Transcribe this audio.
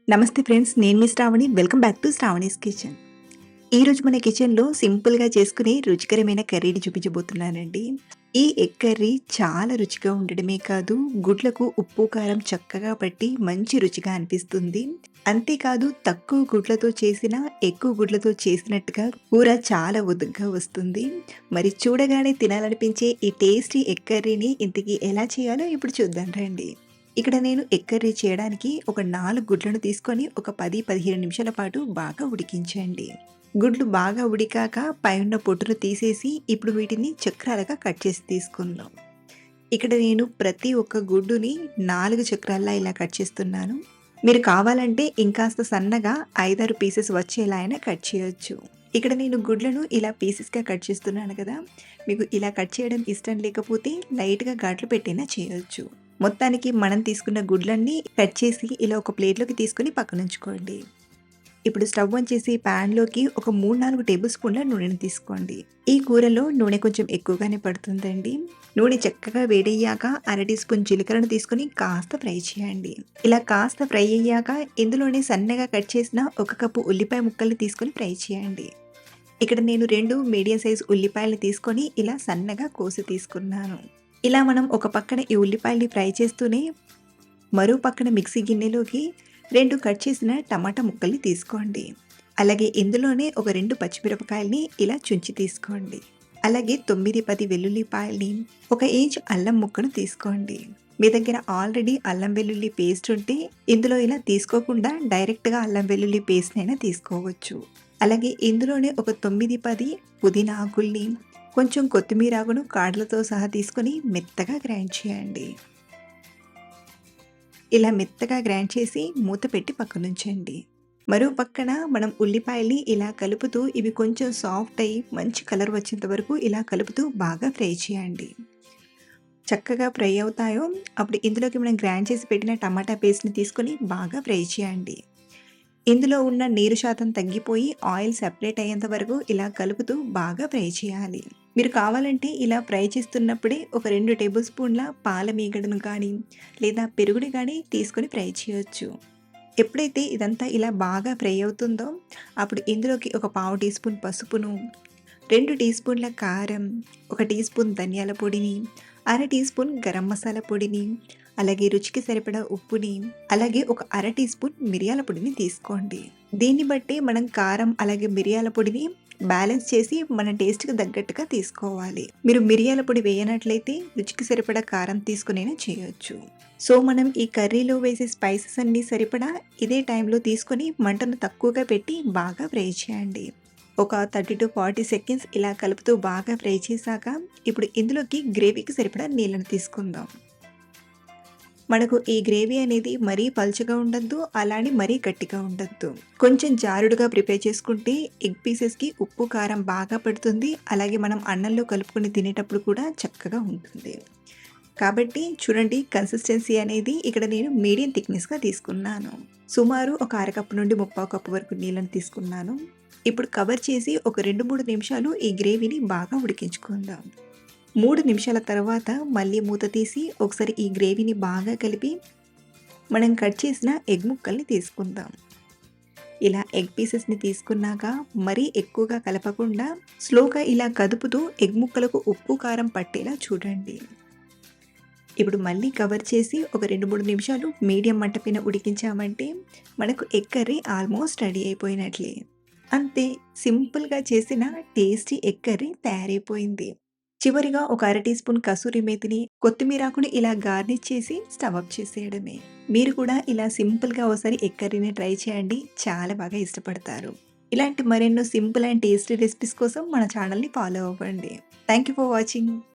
నమస్తే ఫ్రెండ్స్. నేను మీ Shravani. Welcome back to Shravani's kitchen. ఈరోజు మన కిచెన్‌లో సింపుల్‌గా చేసుకునే రుచికరమైన కర్రీని చూపించబోతున్నానండి. ఈ ఎగ్ కర్రీ చాలా రుచిగా ఉండడమే కాదు, గుడ్లకు ఉప్పు, కారం చక్కగా పట్టి మంచి రుచిగా అనిపిస్తుంది. అంతేకాదు తక్కువ గుడ్లతో చేసిన, ఎక్కువ గుడ్లతో చేసినట్టుగా కూర చాలా ఒదుగ్గా వస్తుంది. మరి చూడగానే తినాలనిపించే ఈ టేస్టీ ఎగ్ కర్రీని ఇంతకీ ఎలా చేయాలో ఇప్పుడు చూద్దాం రండి. ఇక్కడ నేను ఎగ్ కర్రీ చేయడానికి ఒక 4 గుడ్లను తీసుకొని ఒక 10, 15 నిమిషాల పాటు బాగా ఉడికించండి. గుడ్లు బాగా ఉడికాక పైనున్న పొట్టును తీసేసి ఇప్పుడు వీటిని చక్రాలుగా కట్ చేసి తీసుకుందాం. ఇక్కడ నేను ప్రతి ఒక్క గుడ్డుని 4 చక్రాల్లా ఇలా కట్ చేస్తున్నాను. మీరు కావాలంటే ఇంకాస్త సన్నగా 5, 6 పీసెస్ వచ్చేలా అయినా కట్ చేయొచ్చు. ఇక్కడ నేను గుడ్లను ఇలా పీసెస్‌గా కట్ చేస్తున్నాను కదా! మీకు ఇలా కట్ చేయడం ఇష్టం లేకపోతే లైట్‌గా ఘాట్లు పెట్టైనా చేయొచ్చు. మొత్తానికి మనం తీసుకున్న గుడ్లన్నీ కట్ చేసి ఇలా ఒక ప్లేట్‌లోకి తీసుకొని పక్కనుంచుకోండి. ఇప్పుడు స్టవ్ ఆన్ చేసి ప్యాన్‌లోకి ఒక 3, 4 టేబుల్ స్పూన్ల నూనెను తీసుకోండి. ఈ కూరలో నూనె కొంచెం ఎక్కువగానే పడుతుందండి. నూనె చక్కగా వేడయ్యాక అర టీ స్పూన్ జీలకర్రను తీసుకొని కాస్త ఫ్రై చేయండి. ఇలా కాస్త ఫ్రై అయ్యాక ఇందులోనే సన్నగా కట్ చేసిన 1 కప్పు ఉల్లిపాయ ముక్కల్ని తీసుకొని ఫ్రై చేయండి. ఇక్కడ నేను 2 మీడియం సైజ్ ఉల్లిపాయలు తీసుకొని ఇలా సన్నగా కోసి తీసుకున్నాను. ఇలా మనం ఒక పక్కన ఈ ఉల్లిపాయల్ని ఫ్రై చేస్తూనే మరో పక్కన మిక్సీ గిన్నెలోకి 2 కట్ చేసిన టమాటా ముక్కల్ని తీసుకోండి. అలాగే ఇందులోనే ఒక 2 పచ్చిమిరపకాయల్ని ఇలా చుంచి తీసుకోండి. అలాగే 9, 10 వెల్లుల్లిపాయల్ని, 1 ఇంచ్ అల్లం ముక్కను తీసుకోండి. మీ దగ్గర ఆల్రెడీ అల్లం వెల్లుల్లి పేస్ట్ ఉంటే ఇందులో ఇలా తీసుకోకుండా డైరెక్ట్‌గా అల్లం వెల్లుల్లి పేస్ట్‌నైనా తీసుకోవచ్చు. అలాగే ఇందులోనే ఒక 9, 10 పుదీనా ఆకుల్ని, కొంచెం కొత్తిమీర ఆకును కాడలతో సహా తీసుకొని మెత్తగా గ్రైండ్ చేయండి. ఇలా మెత్తగా గ్రైండ్ చేసి మూత పెట్టి పక్కనుంచండి. మరో పక్కన మనం ఉల్లిపాయల్ని ఇలా కలుపుతూ ఇవి కొంచెం సాఫ్ట్ అయ్యి మంచి కలర్ వచ్చేంత వరకు ఇలా కలుపుతూ బాగా ఫ్రై చేయండి. చక్కగా ఫ్రై అవుతాయో అప్పుడు ఇందులోకి మనం గ్రైండ్ చేసి పెట్టిన టమాటా పేస్ట్‌ని తీసుకొని బాగా ఫ్రై చేయండి. ఇందులో ఉన్న నీరు శాతం తగ్గిపోయి ఆయిల్ సెపరేట్ అయ్యేంత వరకు ఇలా కలుపుతూ బాగా ఫ్రై చేయాలి. మీరు కావాలంటే ఇలా ఫ్రై చేస్తున్నప్పుడే ఒక 2 టేబుల్ స్పూన్ల పాల మీగడను కానీ లేదా పెరుగుని కానీ తీసుకొని ఫ్రై చేయొచ్చు. ఎప్పుడైతే ఇదంతా ఇలా బాగా ఫ్రై అవుతుందో అప్పుడు ఇందులోకి ఒక పావు టీ స్పూన్ పసుపును, 2 టీ స్పూన్ల కారం, 1 టీ స్పూన్ ధనియాల పొడిని, అర టీ స్పూన్ గరం మసాలా పొడిని, అలాగే రుచికి సరిపడా ఉప్పుని, అలాగే ఒక అర టీ స్పూన్ మిరియాల పొడిని తీసుకోండి. దీన్ని బట్టి మనం కారం అలాగే మిరియాల పొడిని బ్యాలెన్స్ చేసి మన టేస్ట్‌కి తగ్గట్టుగా తీసుకోవాలి. మీరు మిరియాల పొడి వేయనట్లయితే రుచికి సరిపడా కారం తీసుకొనైనా చేయొచ్చు. సో మనం ఈ కర్రీలో వేసే స్పైసెస్ అన్నీ సరిపడా ఇదే టైంలో తీసుకొని మంటను తక్కువగా పెట్టి బాగా ఫ్రై చేయండి. ఒక 30-40 సెకండ్స్ ఇలా కలుపుతూ బాగా ఫ్రై చేశాక ఇప్పుడు ఇందులోకి గ్రేవీకి సరిపడా నీళ్ళను తీసుకుందాం. మనకు ఈ గ్రేవీ అనేది మరీ పల్చగా ఉండద్దు, అలానే మరీ గట్టిగా ఉండద్దు. కొంచెం జారుడుగా ప్రిపేర్ చేసుకుంటే ఎగ్ పీసెస్‌కి ఉప్పు, కారం బాగా పడుతుంది. అలాగే మనం అన్నంలో కలుపుకొని తినేటప్పుడు కూడా చక్కగా ఉంటుంది. కాబట్టి చూడండి, కన్సిస్టెన్సీ అనేది ఇక్కడ నేను మీడియం థిక్‌నెస్‌గా తీసుకున్నాను. సుమారు ఒక అరకప్పు నుండి ముప్పావు కప్పు వరకు నీళ్ళని తీసుకున్నాను. ఇప్పుడు కవర్ చేసి ఒక 2, 3 నిమిషాలు ఈ గ్రేవీని బాగా ఉడికించుకుందాం. 3 నిమిషాల తర్వాత మళ్ళీ మూత తీసి ఒకసారి ఈ గ్రేవీని బాగా కలిపి మనం కట్ చేసిన ఎగ్ ముక్కల్ని తీసుకుందాం. ఇలా ఎగ్ పీసెస్‌ని తీసుకున్నాక మరీ ఎక్కువగా కలపకుండా స్లోగా ఇలా కదుపుతూ ఎగ్ ముక్కలకు ఉప్పు, కారం పట్టేలా చూడండి. ఇప్పుడు మళ్ళీ కవర్ చేసి ఒక 2, 3 నిమిషాలు మీడియం మంట పైన ఉడికించామంటే మనకు ఎగ్ కర్రీ ఆల్మోస్ట్ రెడీ అయిపోయినట్లే. అంతే, సింపుల్‌గా చేసిన టేస్టీ ఎగ్ కర్రీ తయారైపోయింది. చివరిగా ఒక అర టీ స్పూన్ కసూరి మేతిని, కొత్తిమీరాకుని ఇలా గార్నిష్ చేసి స్టవ్ ఆఫ్ చేసేయడమే. మీరు కూడా ఇలా సింపుల్‌గా ఓసారి ఎగ్ కర్రీని ట్రై చేయండి. చాలా బాగా ఇష్టపడతారు. ఇలాంటి మరెన్నో సింపుల్ అండ్ టేస్టీ రెసిపీస్ కోసం మన ఛానల్‌ని ఫాలో అవ్వండి. Thank you for watching.